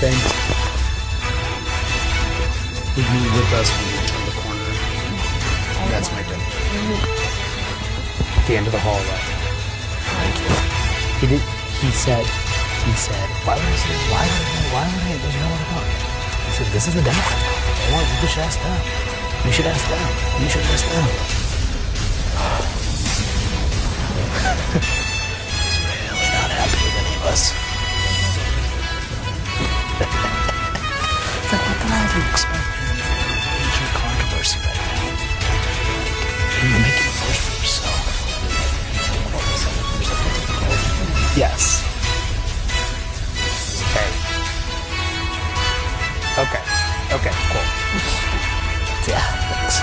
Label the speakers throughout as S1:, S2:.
S1: bent would meet with us when we turn the corner. That's my bent. At the end of the hallway. Thank you. He said, why would I, there's no one about. He said, this is the demo. We should ask them. We should ask them. We should ask them. He's really not happy with any of us. It's like, what the hell do you expect? Major controversy right now. You're making it worse for yourself. Yes. Okay, cool. Yeah, thanks.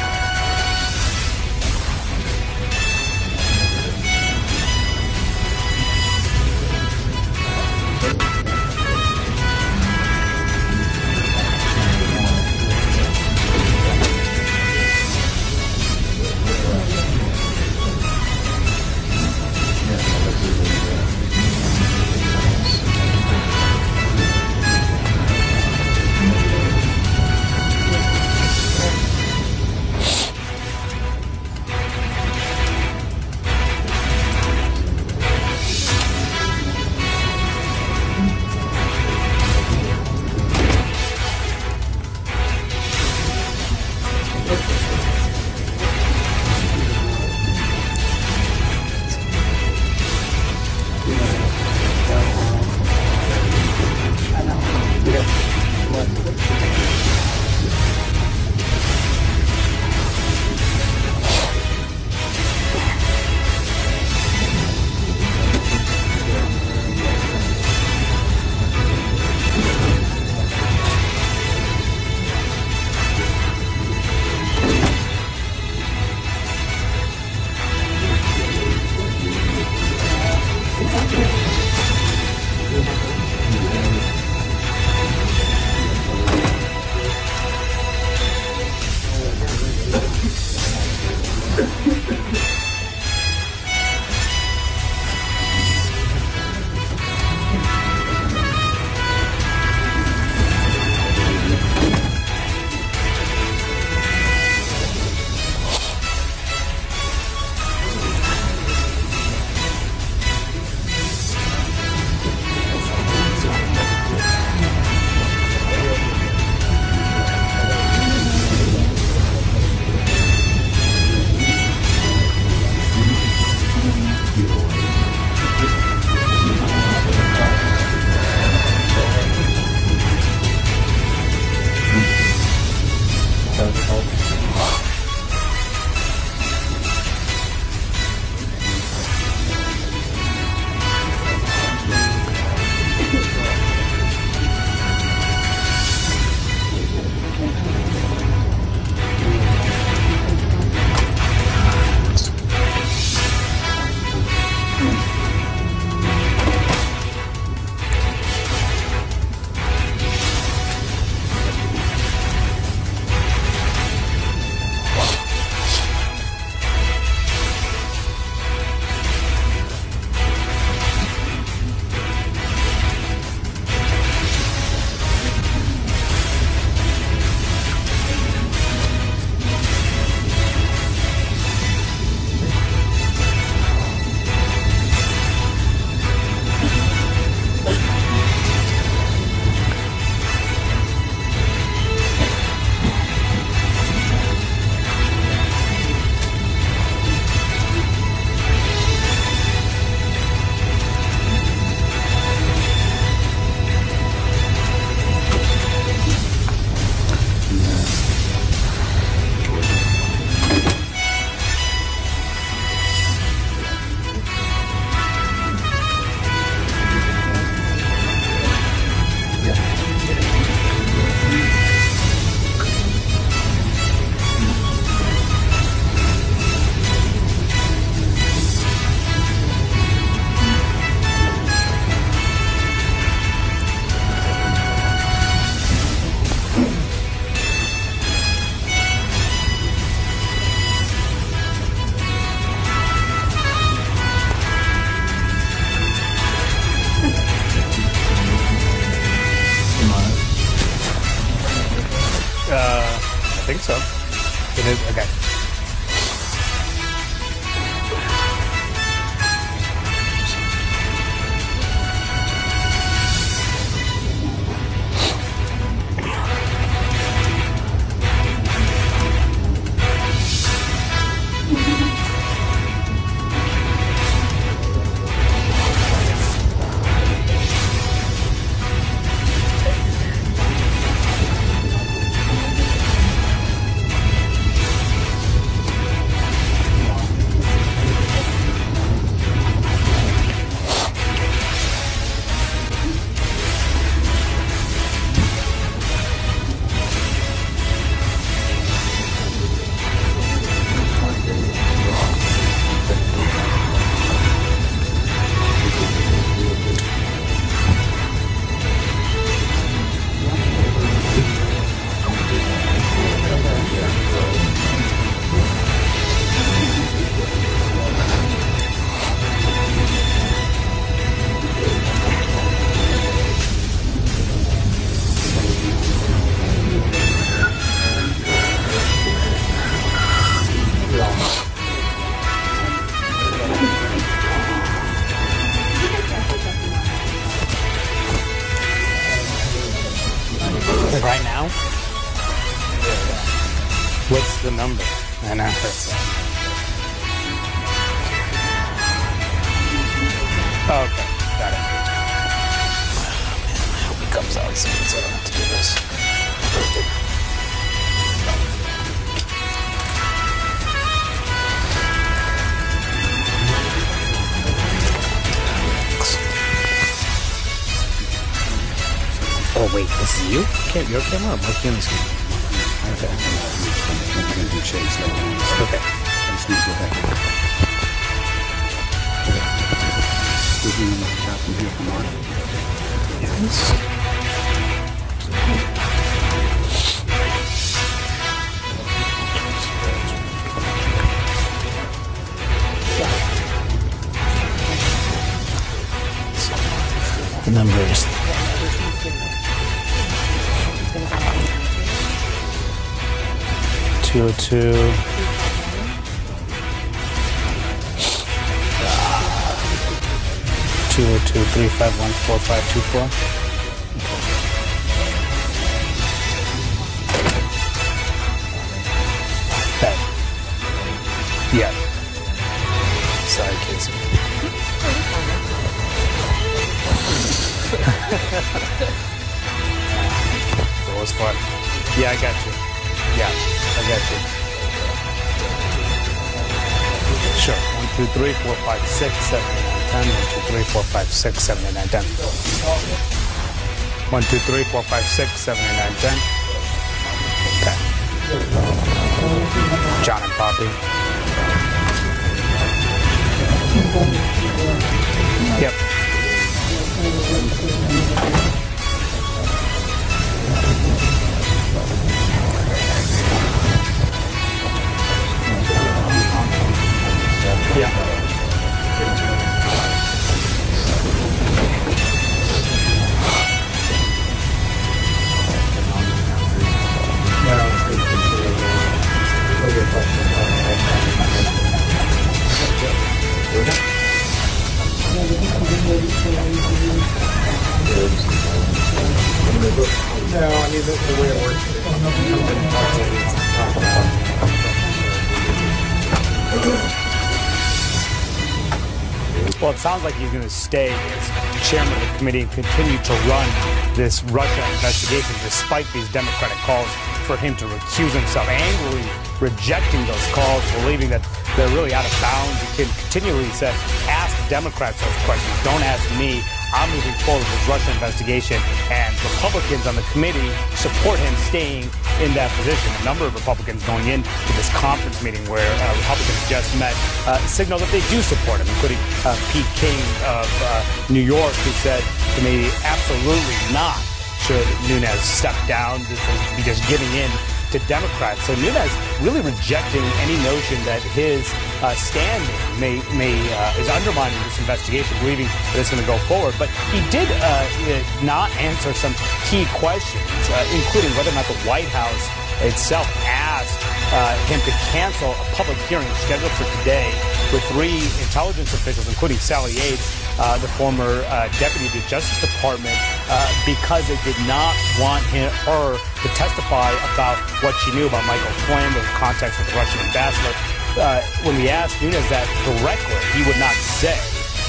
S1: think so. It is okay. Like right now? What's the number? I know. Okay, got it. I hope it comes out soon so I don't have to do this. Oh wait, this is you? Your camera or my camera screen? Okay.
S2: I'm going to do Chase now.
S1: Okay.
S2: I just need to go back. We're doing the top from here from Mark.
S1: Yes. The number is 202 202-351-4524. Okay. Yeah. Sorry, Casey. It was fun. Yeah, I got you. Yeah, I got you. Sure. 1, 2, 3, 4, 5, 6, 7, 8, 9, 10. 1, 2, 3, 4, 5, 6, 7, 8, 9, 10. 1, 2, 3, 4, 5, 6, 7, 8, 9, 10. Okay. John and Poppy. Yep. Yeah.
S3: No, I mean, the way it works.
S1: Well, it sounds like he's going to stay as chairman of the committee and continue to run this Russia investigation despite these Democratic calls for him to recuse himself, angrily rejecting those calls, believing that they're really out of bounds. He can continually say, ask Democrats those questions. Don't ask me. I'm moving forward with this Russia investigation, and Republicans on the committee support him staying in that position. A number of Republicans going into this conference meeting where Republicans just met signal that they do support him, including Pete King of New York, who said to me, absolutely not should Nunes step down. This will be just giving in to Democrats. So Nunes really rejecting any notion that his standing is undermining this investigation, believing that it's going to go forward. But he did not answer some key questions, including whether or not the White House itself asked him to cancel a public hearing scheduled for today with 3 intelligence officials, including Sally Yates, the former deputy of the Justice Department, because they did not want her to testify about what she knew about Michael Flynn, the contacts with the Russian ambassador. When we asked Nunes that directly, he would not say.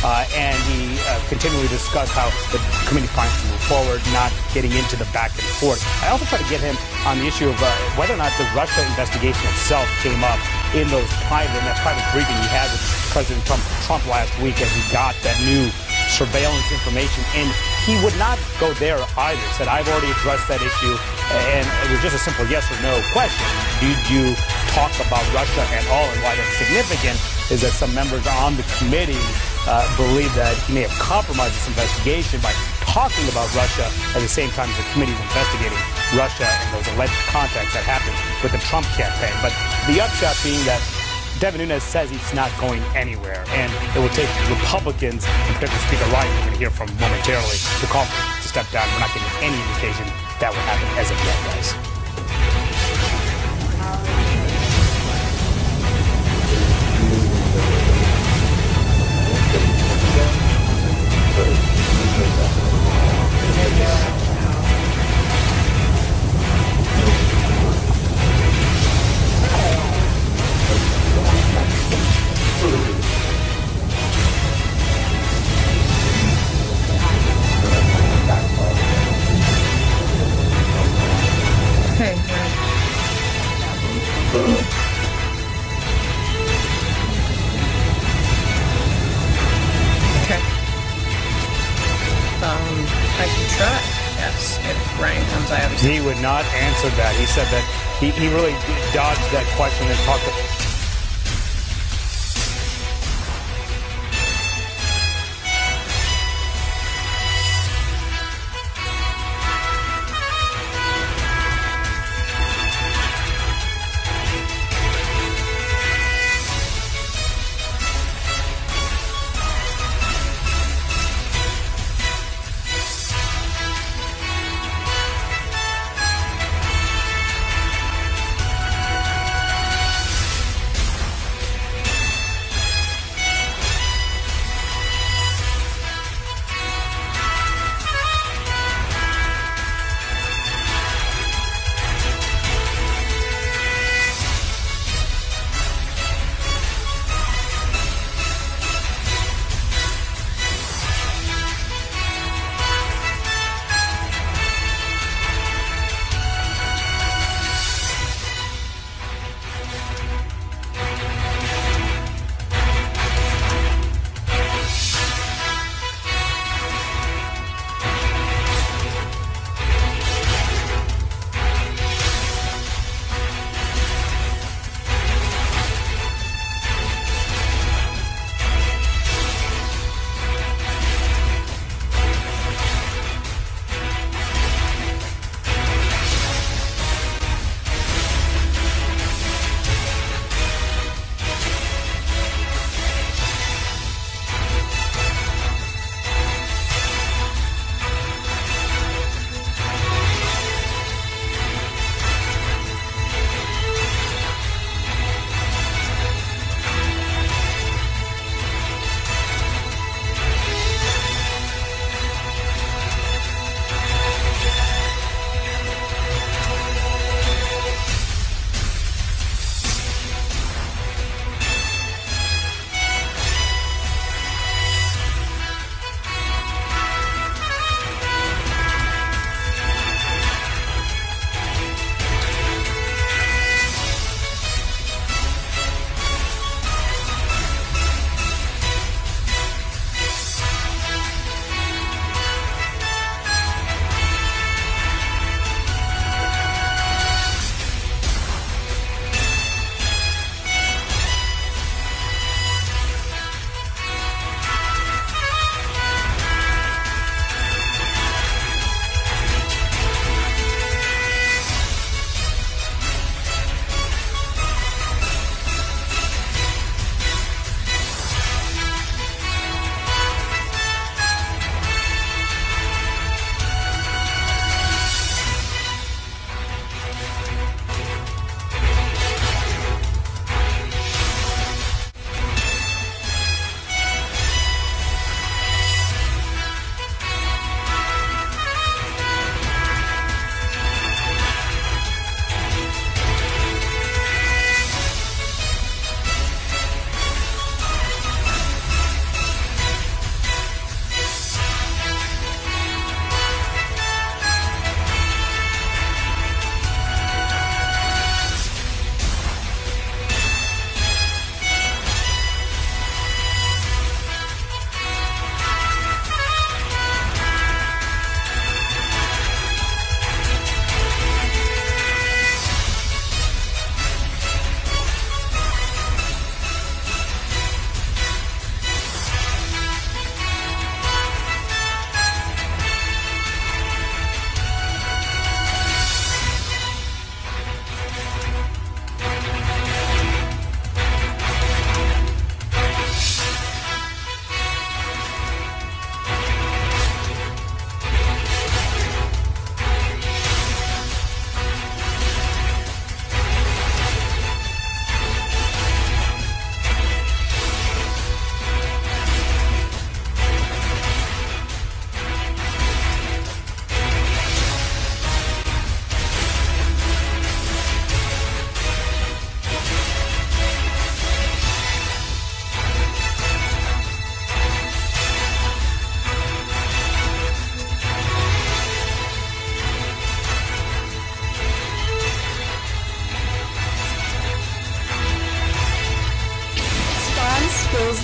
S1: And he continually discussed how the committee plans to move forward, not getting into the back and forth. I also tried to get him on the issue of whether or not the Russia investigation itself came up in that private briefing he had with President Trump last week as he got that new surveillance information. And he would not go there either. Said, I've already addressed that issue. And it was just a simple yes or no question. Did you talk about Russia at all? And why that's significant is that some members on the committee believe that he may have compromised this investigation by talking about Russia at the same time as the committee is investigating Russia and those alleged contacts that happened with the Trump campaign. But the upshot being that Devin Nunes says he's not going anywhere, and it will take Republicans, in particular Speaker Ryan, we're going to hear from momentarily, to call to step down. We're not getting any indication that will happen as of yet, guys.
S4: I can try, yes, if Ryan comes, I obviously...
S1: He would not answer that. He said that he really dodged that question and talked about...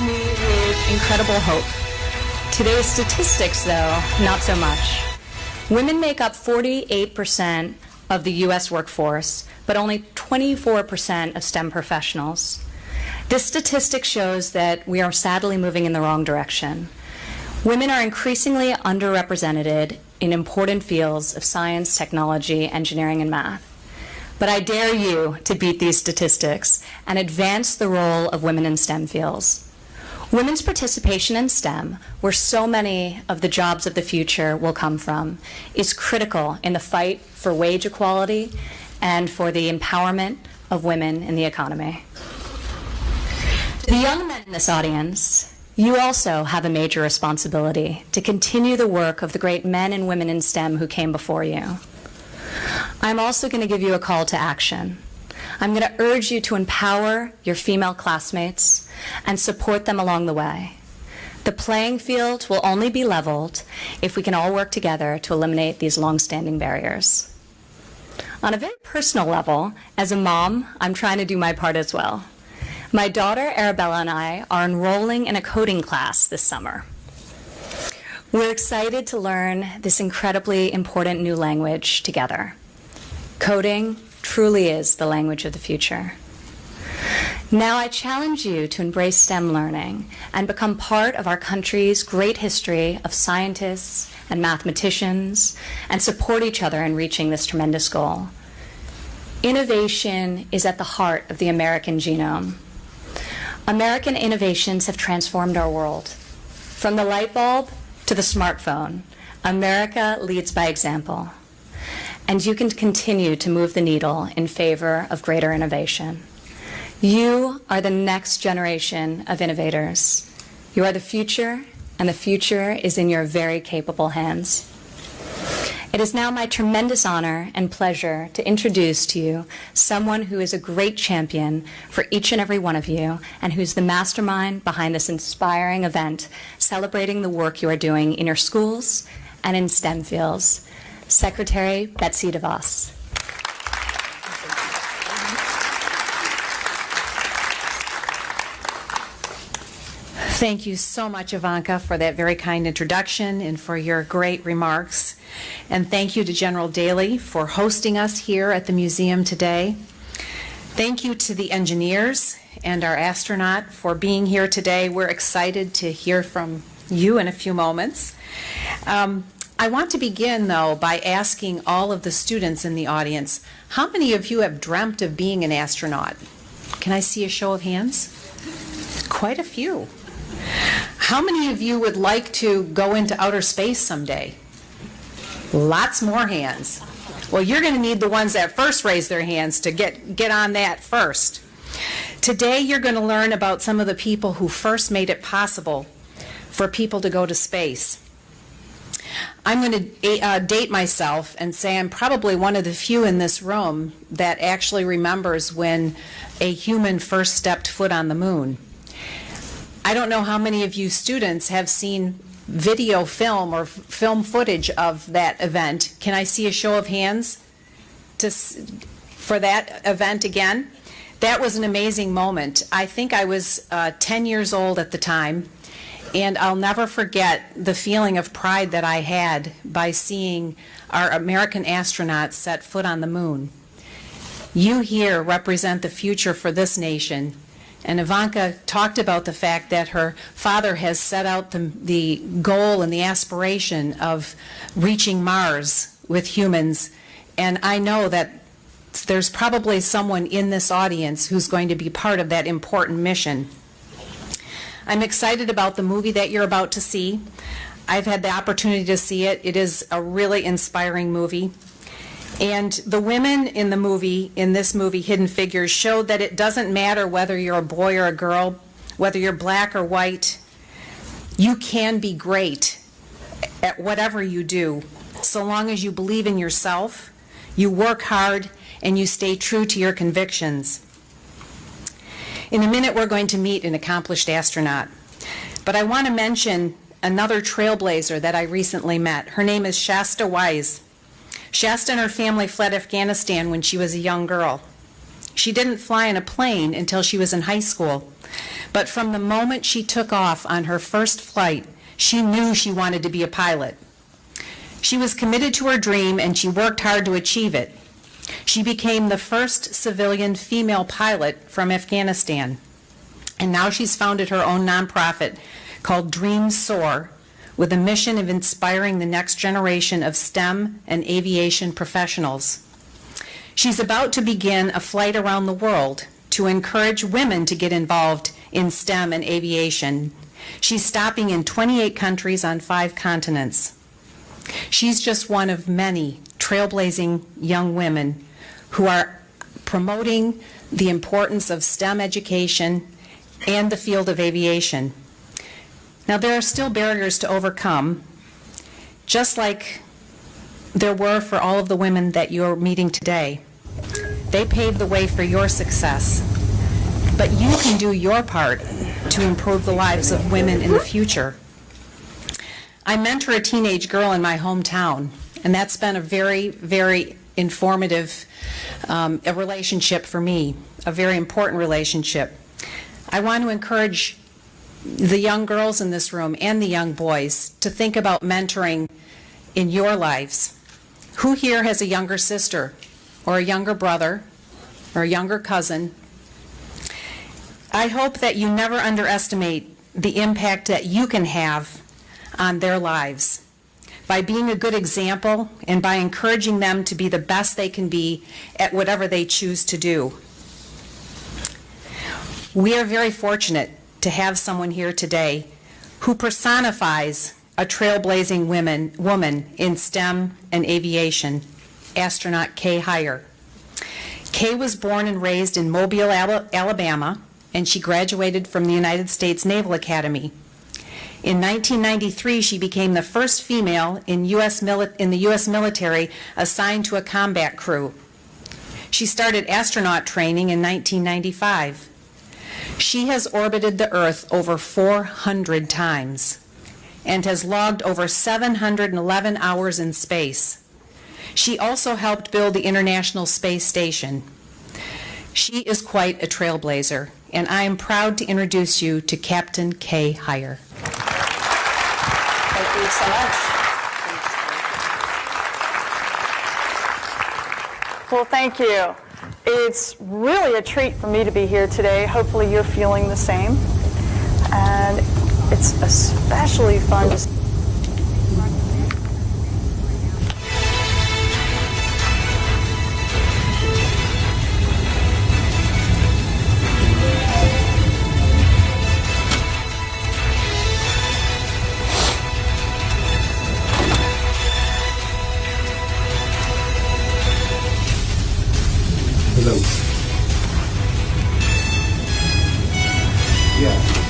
S5: me with incredible hope. Today's statistics, though, not so much. Women make up 48% of the U.S. workforce, but only 24% of STEM professionals. This statistic shows that we are sadly moving in the wrong direction. Women are increasingly underrepresented in important fields of science, technology, engineering, and math. But I dare you to beat these statistics and advance the role of women in STEM fields. Women's participation in STEM, where so many of the jobs of the future will come from, is critical in the fight for wage equality and for the empowerment of women in the economy. To the young men in this audience, you also have a major responsibility to continue the work of the great men and women in STEM who came before you. I'm also going to give you a call to action. I'm going to urge you to empower your female classmates and support them along the way. The playing field will only be leveled if we can all work together to eliminate these long-standing barriers. On a very personal level, as a mom, I'm trying to do my part as well. My daughter, Arabella, and I are enrolling in a coding class this summer. We're excited to learn this incredibly important new language together. Coding truly is the language of the future. Now I challenge you to embrace STEM learning and become part of our country's great history of scientists and mathematicians and support each other in reaching this tremendous goal. Innovation is at the heart of the American genome. American innovations have transformed our world. From the light bulb to the smartphone, America leads by example. And you can continue to move the needle in favor of greater innovation. You are the next generation of innovators. You are the future, and the future is in your very capable hands. It is now my tremendous honor and pleasure to introduce to you someone who is a great champion for each and every one of you and who's the mastermind behind this inspiring event celebrating the work you are doing in your schools and in STEM fields. Secretary Betsy DeVos.
S6: Thank you so much, Ivanka, for that very kind introduction and for your great remarks. And thank you to General Daly for hosting us here at the museum today. Thank you to the engineers and our astronaut for being here today. We're excited to hear from you in a few moments. I want to begin, though, by asking all of the students in the audience, how many of you have dreamt of being an astronaut? Can I see a show of hands? Quite a few. How many of you would like to go into outer space someday? Lots more hands. Well, you're going to need the ones that first raise their hands to get on that first. Today, you're going to learn about some of the people who first made it possible for people to go to space. I'm going to date myself and say I'm probably one of the few in this room that actually remembers when a human first stepped foot on the moon. I don't know how many of you students have seen video film or film footage of that event. Can I see a show of hands for that event again? That was an amazing moment. I think I was 10 years old at the time. And I'll never forget the feeling of pride that I had by seeing our American astronauts set foot on the moon. You here represent the future for this nation. And Ivanka talked about the fact that her father has set out the goal and the aspiration of reaching Mars with humans. And I know that there's probably someone in this audience who's going to be part of that important mission. I'm excited about the movie that you're about to see. I've had the opportunity to see it. It is a really inspiring movie. And the women in this movie, Hidden Figures, showed that it doesn't matter whether you're a boy or a girl, whether you're black or white, you can be great at whatever you do, so long as you believe in yourself, you work hard, and you stay true to your convictions. In a minute, we're going to meet an accomplished astronaut. But I want to mention another trailblazer that I recently met. Her name is Shasta Wise. Shasta and her family fled Afghanistan when she was a young girl. She didn't fly in a plane until she was in high school. But from the moment she took off on her first flight, she knew she wanted to be a pilot. She was committed to her dream and she worked hard to achieve it. She became the first civilian female pilot from Afghanistan. And now she's founded her own nonprofit called Dreams Soar, with a mission of inspiring the next generation of STEM and aviation professionals. She's about to begin a flight around the world to encourage women to get involved in STEM and aviation. She's stopping in 28 countries on 5 continents. She's just one of many trailblazing young women who are promoting the importance of STEM education and the field of aviation. Now, there are still barriers to overcome, just like there were for all of the women that you're meeting today. They paved the way for your success, but you can do your part to improve the lives of women in the future. I mentor a teenage girl in my hometown, and that's been a very, very informative a relationship for me, a very important relationship. I want to encourage the young girls in this room and the young boys to think about mentoring in your lives. Who here has a younger sister or a younger brother or a younger cousin? I hope that you never underestimate the impact that you can have on their lives by being a good example and by encouraging them to be the best they can be at whatever they choose to do. We are very fortunate to have someone here today who personifies a trailblazing woman in STEM and aviation, astronaut Kay Hyre. Kay was born and raised in Mobile, Alabama, and she graduated from the United States Naval Academy. In 1993, she became the first female in the U.S. military assigned to a combat crew. She started astronaut training in 1995. She has orbited the Earth over 400 times and has logged over 711 hours in space. She also helped build the International Space Station. She is quite a trailblazer, and I am proud to introduce you to Captain Kay Hyre.
S7: Thank you so much. Well, thank you. It's really a treat for me to be here today. Hopefully you're feeling the same. And it's especially fun to
S2: Hello. Yeah.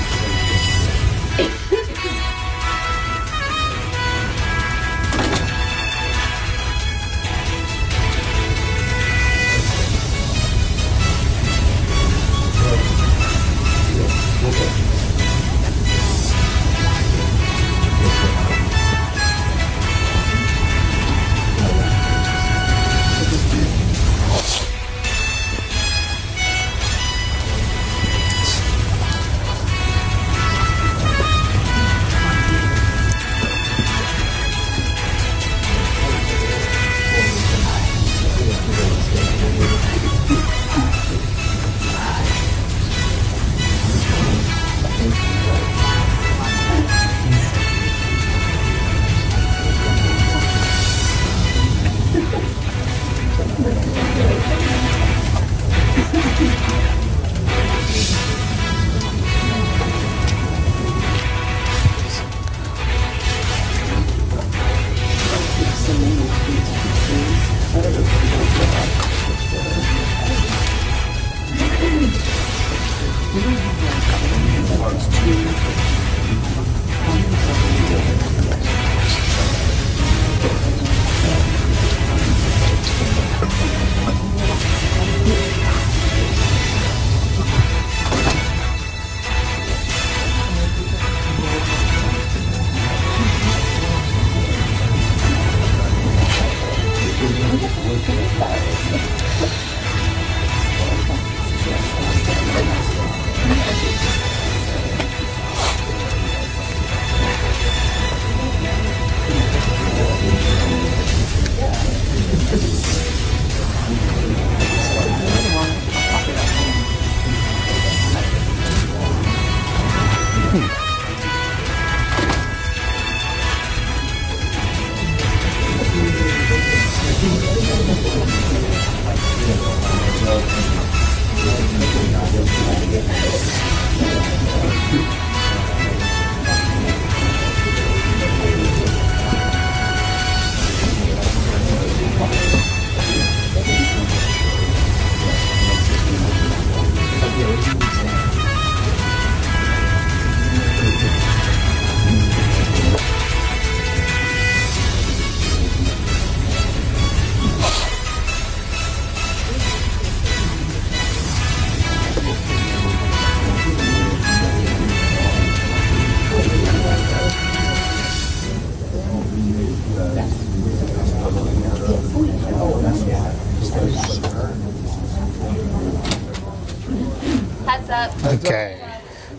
S1: Okay.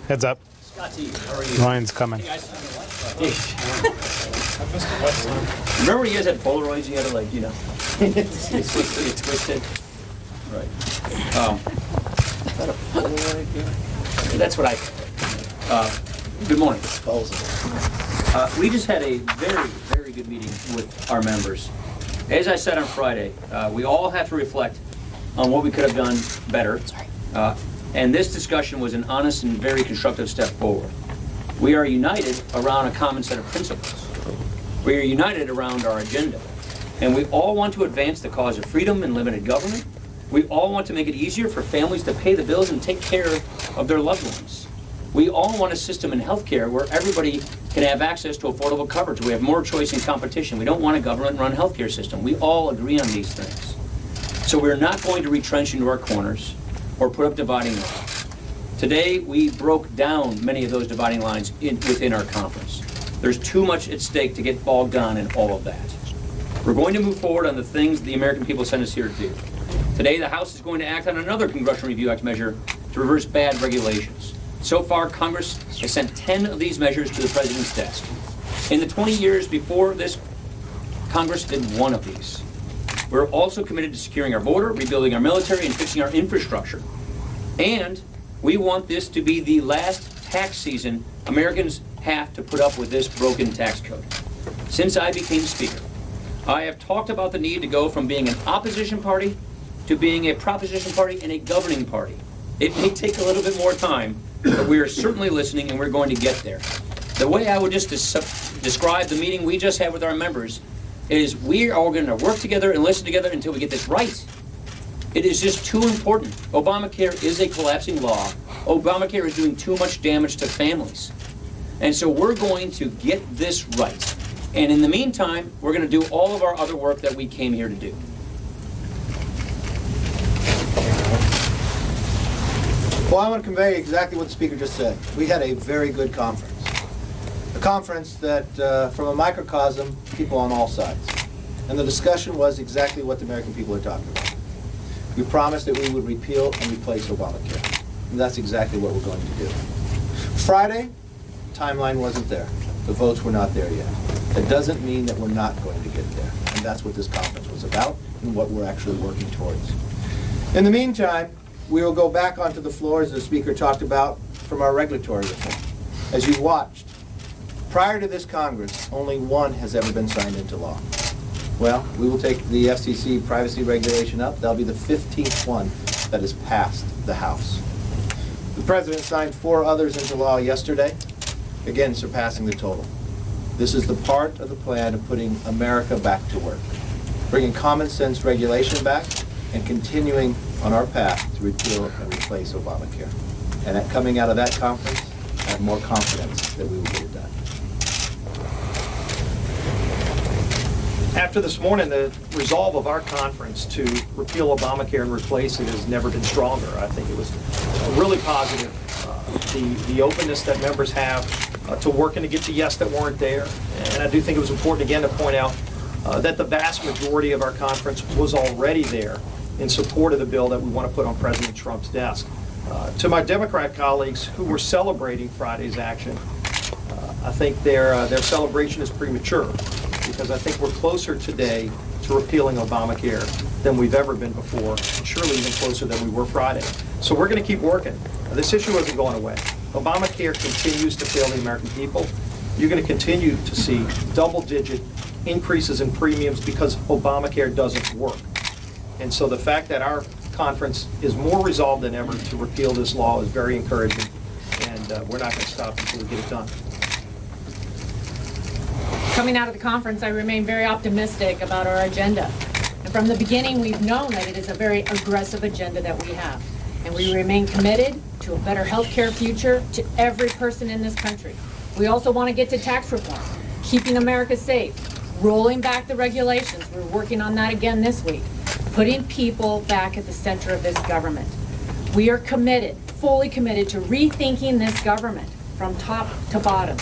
S1: Heads up. Ryan's coming.
S8: Remember when you guys had Polaroids? You had to, like, you know, it's twisted. Right. Is that a Polaroid here? That's what I. Good morning. We just had a very, very good meeting with our members. As I said on Friday, we all have to reflect on what we could have done better. And this discussion was an honest and very constructive step forward. We are united around a common set of principles. We are united around our agenda. And we all want to advance the cause of freedom and limited government. We all want to make it easier for families to pay the bills and take care of their loved ones. We all want a system in healthcare where everybody can have access to affordable coverage. We have more choice and competition. We don't want a government-run healthcare system. We all agree on these things. So we're not going to retrench into our corners or put up dividing lines. Today, we broke down many of those dividing lines within our conference. There's too much at stake to get bogged down in all of that. We're going to move forward on the things the American people sent us here to do. Today, the House is going to act on another Congressional Review Act measure to reverse bad regulations. So far, Congress has sent 10 of these measures to the President's desk. In the 20 years before this, Congress did one of these. We're also committed to securing our border, rebuilding our military, and fixing our infrastructure. And we want this to be the last tax season Americans have to put up with this broken tax code. Since I became Speaker, I have talked about the need to go from being an opposition party to being a proposition party and a governing party. It may take a little bit more time, but we are certainly listening and we're going to get there. The way I would just describe the meeting we just had with our members is we are going to work together and listen together until we get this right. It is just too important. Obamacare is a collapsing law. Obamacare is doing too much damage to families. And so we're going to get this right. And in the meantime, we're going to do all of our other work that we came here to do.
S9: Well, I want to convey exactly what the Speaker just said. We had a very good conference. A conference that, from a microcosm, people on all sides. And the discussion was exactly what the American people are talking about. We promised that we would repeal and replace Obamacare. And that's exactly what we're going to do. Friday, timeline wasn't there. The votes were not there yet. That doesn't mean that we're not going to get there. And that's what this conference was about and what we're actually working towards. In the meantime, we will go back onto the floor, as the Speaker talked about, from our regulatory reform. As you watched, prior to this Congress, only one has ever been signed into law. Well, we will take the FCC privacy regulation up. That'll be the 15th one that has passed the House. The President signed 4 others into law yesterday, again surpassing the total. This is the part of the plan of putting America back to work, bringing common sense regulation back, and continuing on our path to repeal and replace Obamacare. And coming out of that conference, I have more confidence that we will get it done.
S3: After this morning, the resolve of our conference to repeal Obamacare and replace it has never been stronger. I think it was really positive. The openness that members have to working to get the yes that weren't there. And I do think it was important again to point out that the vast majority of our conference was already there in support of the bill that we want to put on President Trump's desk. To my Democrat colleagues who were celebrating Friday's action, I think their celebration is premature, because I think we're closer today to repealing Obamacare than we've ever been before, and surely even closer than we were Friday. So we're going to keep working. This issue isn't going away. Obamacare continues to fail the American people. You're going to continue to see double-digit increases in premiums because Obamacare doesn't work. And so the fact that our conference is more resolved than ever to repeal this law is very encouraging, and we're not going to stop until we get it done.
S10: Coming out of the conference, I remain very optimistic about our agenda. And from the beginning, we've known that it is a very aggressive agenda that we have. And we remain committed to a better health care future to every person in this country. We also want to get to tax reform, keeping America safe, rolling back the regulations. We're working on that again this week, putting people back at the center of this government. We are committed, fully committed to rethinking this government from top to bottom.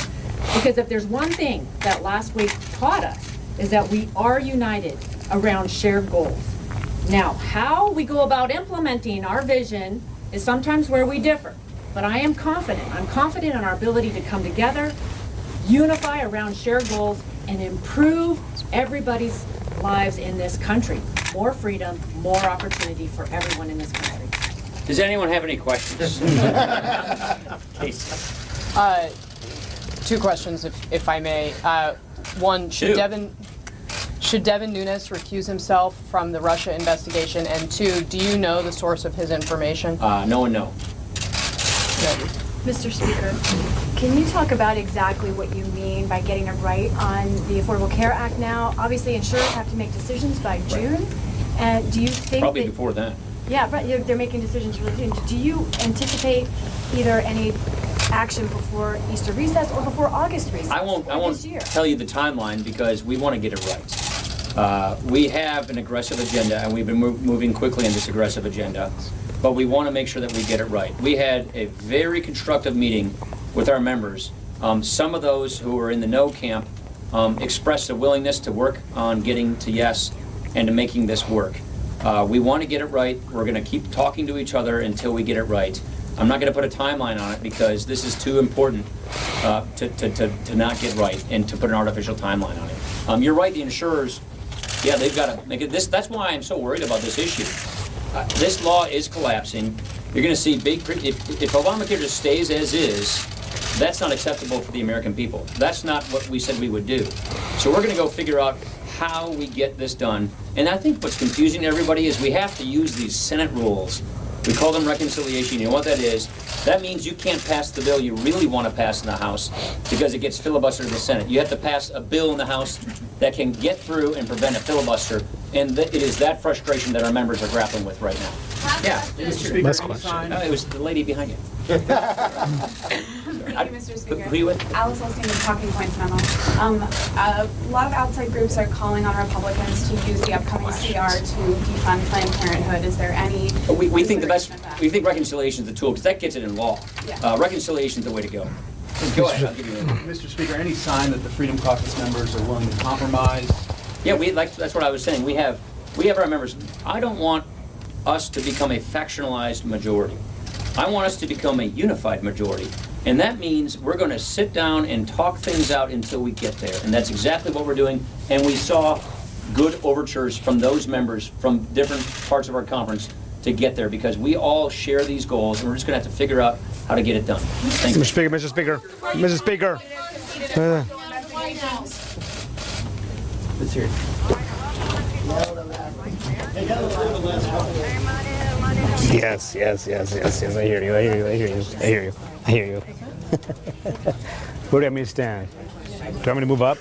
S10: Because if there's one thing that last week taught us, is that we are united around shared goals. Now, how we go about implementing our vision is sometimes where we differ. But I am confident. I'm confident in our ability to come together, unify around shared goals, and improve everybody's lives in this country. More freedom, more opportunity for everyone in this country.
S8: Does anyone have any questions? Casey.
S11: Two questions, if I may. One, should Devin Nunes recuse himself from the Russia investigation? And two, do you know the source of his information?
S8: No one knows.
S12: Mr. Speaker, can you talk about exactly what you mean by getting it right on the Affordable Care Act now? Obviously, insurers have to make decisions by June. And do you think
S8: Probably
S12: that,
S8: before then.
S12: Yeah, but they're making decisions really soon. Do you anticipate either any action before Easter recess or before August recess?
S8: I won't tell you the timeline because we want to get it right. We have an aggressive agenda, and we've been moving quickly in this aggressive agenda, but we want to make sure that we get it right. We had a very constructive meeting with our members. Some of those who were in the no camp expressed a willingness to work on getting to yes and to making this work. We want to get it right. We're going to keep talking to each other until we get it right. I'm not going to put a timeline on it because this is too important to not get right and to put an artificial timeline on it. You're right, the insurers, yeah, they've got to make it. That's why I'm so worried about this issue. This law is collapsing. You're going to see if Obamacare just stays as is, that's not acceptable for the American people. That's not what we said we would do. So we're going to go figure out how we get this done. And I think what's confusing to everybody is we have to use these Senate rules. We call them reconciliation. You know what that is? That means you can't pass the bill you really want to pass in the House because it gets filibustered in the Senate. You have to pass a bill in the House that can get through and prevent a filibuster. And it is that frustration that our members are grappling with right now. Yeah.
S2: Mr. Speaker,
S1: Last
S2: any
S1: question.
S2: sign-
S8: It was the lady behind you.
S13: Thank you, Mr. Speaker.
S8: Who are you with?
S13: Alice Olstein with Talking Points Memo. A lot of outside groups are calling on Republicans to use the upcoming CR to defund Planned Parenthood. Is there any
S8: We think the best.
S13: consideration of that?
S8: We think reconciliation is the tool because that gets it in law.
S13: Yeah.
S8: Reconciliation is the way to go. Go ahead. I'll give you a minute.
S2: Mr. Speaker, any sign that the Freedom Caucus members are willing to compromise?
S8: Yeah, that's what I was saying. We have our members. I don't want us to become a factionalized majority. I want us to become a unified majority. And that means we're going to sit down and talk things out until we get there. And that's exactly what we're doing. And we saw good overtures from those members from different parts of our conference to get there because we all share these goals and we're just going to have to figure out how to get it done. Thank you.
S1: Mr. Speaker. Mr. Speaker.
S8: Let's hear it.
S1: Yes. I hear you. Where do you want me to stand? Do you want me to move up?